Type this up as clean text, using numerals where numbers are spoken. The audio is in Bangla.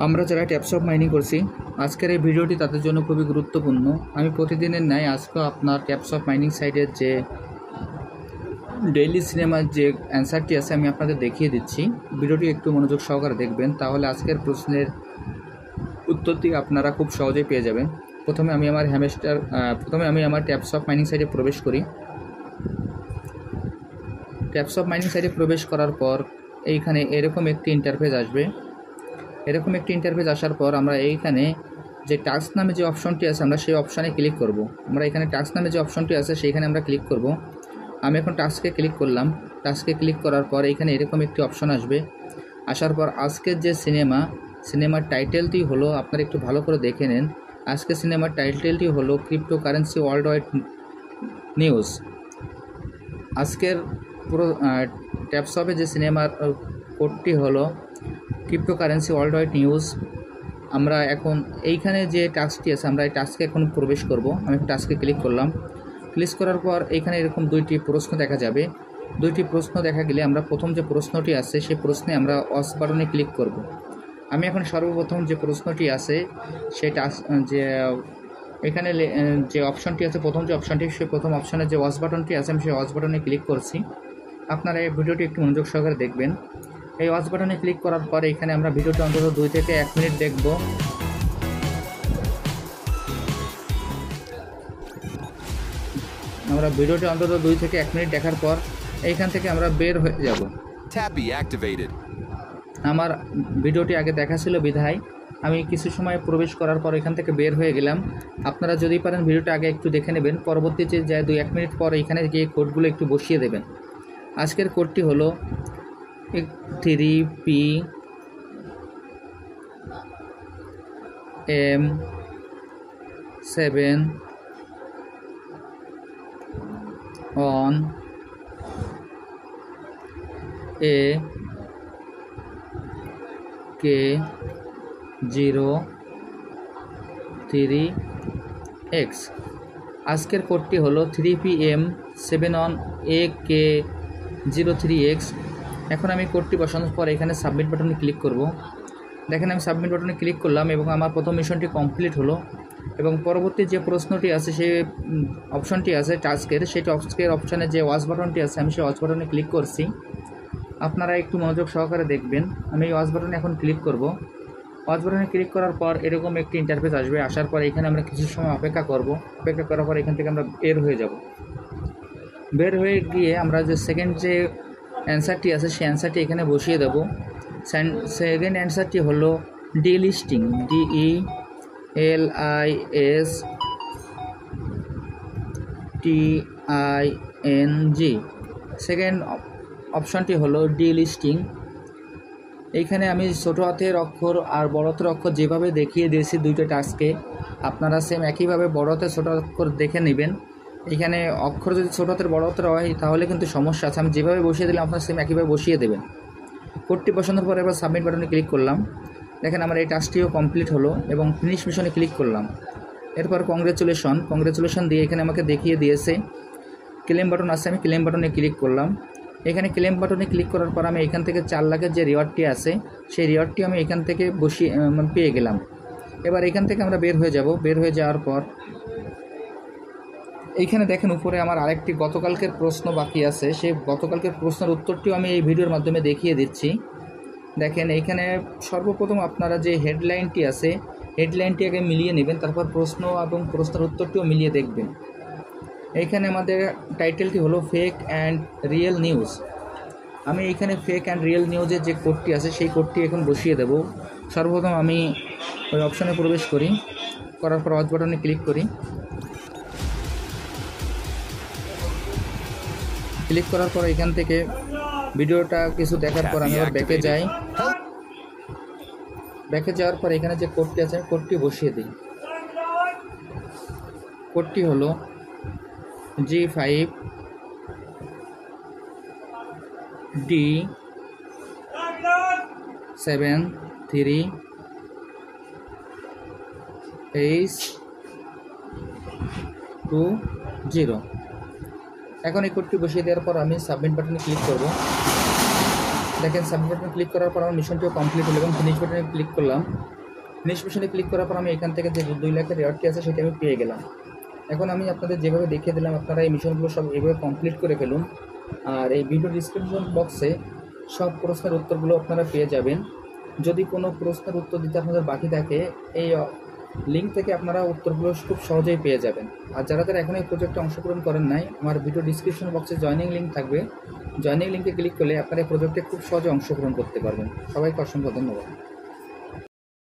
আমরা যারা ট্যাপসপ মাইনিং করছি আজকের এই ভিডিওটি তাদের জন্য খুবই গুরুত্বপূর্ণ। আমি প্রতিদিনের ন্যায় আজকেও আপনার ট্যাপসপ মাইনিং সাইটের যে ডেইলি সিনেমার যে অ্যান্সারটি আছে আমি আপনাদের দেখিয়ে দিচ্ছি। ভিডিওটি একটু মনোযোগ সহকারে দেখবেন, তাহলে আজকের প্রশ্নের উত্তরটি আপনারা খুব সহজেই পেয়ে যাবেন। প্রথমে আমি আমার ট্যাপসপ মাইনিং সাইটে প্রবেশ করি। ট্যাপসপ মাইনিং সাইটে প্রবেশ করার পর এইখানে এরকম একটি ইন্টারফেস আসবে। এরকম একটি ইন্টারফেস আসার পর আমরা এইখানে যে টাস্ক নামে যে অপশনটি আছে আমরা সেই অপশানে ক্লিক করব। আমরা এখানে টাস্ক নামে যে অপশনটি আছে সেইখানে আমরা ক্লিক করব। আমি এখন টাস্কে ক্লিক করলাম। টাস্কে ক্লিক করার পর এখানে এরকম একটি অপশন আসবে। আসার পর আজকের যে সিনেমার টাইটেলটি হলো, আপনারা একটু ভালো করে দেখে নেন। আজকের সিনেমার টাইটেলটি হলো ক্রিপ্টোকারেন্সি ওয়ার্ল্ড ওয়াইড নিউজ। আজকের পুরো ট্যাপসপে যে সিনেমার কোডটি হলো ক্রিপ্টোকারেন্সি ওয়ার্ল্ড ওয়াইড নিউজ। আমরা এখন এইখানে যে টাস্কটি আছে আমরা এই টাস্কে এখন প্রবেশ করব। আমি টাস্কে ক্লিক করলাম। ক্লিক করার পর এইখানে এরকম দুইটি প্রশ্ন দেখা যাবে। দুইটি প্রশ্ন দেখা গেলে আমরা প্রথম যে প্রশ্নটি আছে সেই প্রশ্নে আমরা ওয়াচ বাটনে ক্লিক করব। আমি এখন সর্বপ্রথম যে প্রশ্নটি আছে সেটা যে এখানে যে অপশনটি আছে, প্রথম যে অপশনটি, সেই প্রথম অপশনের যে ওয়াচ বাটনটি আছে আমি সেই ওয়াচ বাটনে ক্লিক করছি। আপনারা এই ভিডিওটি একটু মনোযোগ সহকারে দেখবেন। এই ওয়াচ বাটনে ক্লিক করার পরে এখানে আমরা ভিডিওটি অন্তত 2 থেকে 1 মিনিট দেখব। আমরা ভিডিওটি অন্তত 2 থেকে 1 মিনিট দেখার পর এইখান থেকে আমরা বের হয়ে যাব। আমার ভিডিওটি আগে দেখা ছিল বিধায় আমি কিছু সময় প্রবেশ করার পর এখান থেকে বের হয়ে গেলাম। আপনারা যদি পারেন ভিডিওটা আগে একটু দেখে নেবেন, পরবর্তীতে যে 2-1 মিনিট পর এখানে গিয়ে কোডগুলো একটু বসিয়ে দেবেন। আজকের কোডটি হলো 3PM7ON-AK03X। আজকের কোডটি হলো 3PM7ON-AK03X। এখন আমি কোডটি বসানোর পর এখানে সাবমিট বাটনে ক্লিক করব। দেখেন আমি সাবমিট বাটনে ক্লিক করলাম এবং আমার প্রথম মিশনটি কমপ্লিট হলো। এবং পরবর্তী যে প্রশ্নটি আছে সেই অপশনটি আছে টাস্কের, সেই টাস্কের অপশানে যে ওয়াচ বাটনটি আছে আমি সেই ওয়াচ বাটনে ক্লিক করছি। আপনারা একটু মনোযোগ সহকারে দেখবেন। আমি এই ওয়াচ বাটনে এখন ক্লিক করব। ওয়াচ বাটনে ক্লিক করার পর এরকম একটি ইন্টারফেস আসবে। আসার পর এখানে আমরা কিছু সময় অপেক্ষা করব। অপেক্ষা করার পর এখান থেকে আমরা বের হয়ে যাব। বের হয়ে গিয়ে আমরা যে সেকেন্ড যে অ্যান্সারটি আছে সেই অ্যান্সারটি এখানে বসিয়ে দেব। সেকেন্ড অ্যান্সারটি হলো ডিলিস্টিং, DELISTING। সেকেন্ড অপশনটি হলো ডিলিস্টিং। এইখানে আমি ছোটো হাতের অক্ষর আর বড় হাতের অক্ষর যেভাবে দেখিয়ে দিয়েছি দুইটা টাস্কে, আপনারা সেম একইভাবে বড় হাতের ছোটো অক্ষর দেখে নেবেন। এখানে অক্ষর যদি ছোটো হাতের বড় হাতের হয় তাহলে কিন্তু সমস্যা আছে। আমি যেভাবে বসিয়ে দিলাম আপনারা সেম একইভাবে বসিয়ে দেবেন। কোডটি বসানোর পর এবার সাবমিট বাটনে ক্লিক করলাম। দেখেন আমার এই টাস্কটিও কমপ্লিট হলো এবং ফিনিশ মিশনে ক্লিক করলাম। এরপর কংগ্রেচুলেশন দিয়ে এখানে আমাকে দেখিয়ে দিয়েছে ক্লেম বাটন আছে। আমি ক্লেম বাটনে ক্লিক করলাম। এখানে ক্লেম বাটনে ক্লিক করার পর আমি এখান থেকে 4 লাখের যে রিওয়ার্ডটি আছে সেই রিওয়ার্ডটি আমি এখান থেকে পেয়ে গেলাম। এবার এখান থেকে আমরা বের হয়ে যাব। বের হয়ে যাওয়ার পর এইখানে দেখেন উপরে আমার আরেকটি গতকালকের প্রশ্ন বাকি আছে। সেই গতকালকের প্রশ্নের উত্তরটিও আমি এই ভিডিওর মাধ্যমে দেখিয়ে দিচ্ছি। দেখেন এইখানে সর্বপ্রথম আপনারা যে হেডলাইনটি আছে হেডলাইনটি আগে মিলিয়ে নেবেন, তারপর প্রশ্ন এবং প্রশ্নের উত্তরটিও মিলিয়ে দেখবেন। এইখানে আমাদের টাইটেলটি হলো ফেক অ্যান্ড রিয়েল নিউজ। আমি এইখানে ফেক অ্যান্ড রিয়েল নিউজের যে কোডটি আছে সেই কোডটি এখন বসিয়ে দেব। সর্বপ্রথম আমি ওই অপশানে প্রবেশ করি, করার পর ওয়াচ বাটনে ক্লিক করি। ক্লিক করার পর এখান থেকে ভিডিওটা কিছু দেখার পর আমি আবার ব্যাকে যাই। ব্যাকে যাওয়ার পর এখানে যে কোডটি আছে কোডটি বসিয়ে দিই। কোডটি হলো G5D73H20। এখন এই কোডটি বসিয়ে দেওয়ার পর আমি সাবমিট বাটনে ক্লিক করব। দেখেন সাবমিট বাটনে ক্লিক করার পর আমার মিশনটিও কমপ্লিট হলো এবং ফিনিশ বাটনে ক্লিক করলাম। ফিনিশ মিশনে ক্লিক করার পর আমি এখান থেকে যে 2 লাখের রেওয়ার্ডটি আছে সেটা আমি পেয়ে গেলাম। এখন আমি আপনাদের যেভাবে দেখিয়ে দিলাম আপনারা এই মিশনগুলো সব এভাবে কমপ্লিট করে ফেলুন। আর এই ভিডিও ডিসক্রিপশন বক্সে সব প্রশ্নের উত্তরগুলো আপনারা পেয়ে যাবেন। যদি কোনো প্রশ্নের উত্তর দিতে আপনাদের বাকি থাকে এই লিঙ্ক থেকে আপনারা উত্তরগুলো খুব সহজেই পেয়ে যাবেন। আর যারা এখন এই প্রজেক্টে অংশগ্রহণ করেন নাই, আমার ভিডিও ডিসক্রিপশন বক্সে জয়েনিং লিঙ্ক থাকবে। জয়েনিং লিঙ্কে ক্লিক করলে আপনারা এই প্রজেক্টে খুব সহজে অংশগ্রহণ করতে পারবেন। সবাইকে অসংখ্য ধন্যবাদ।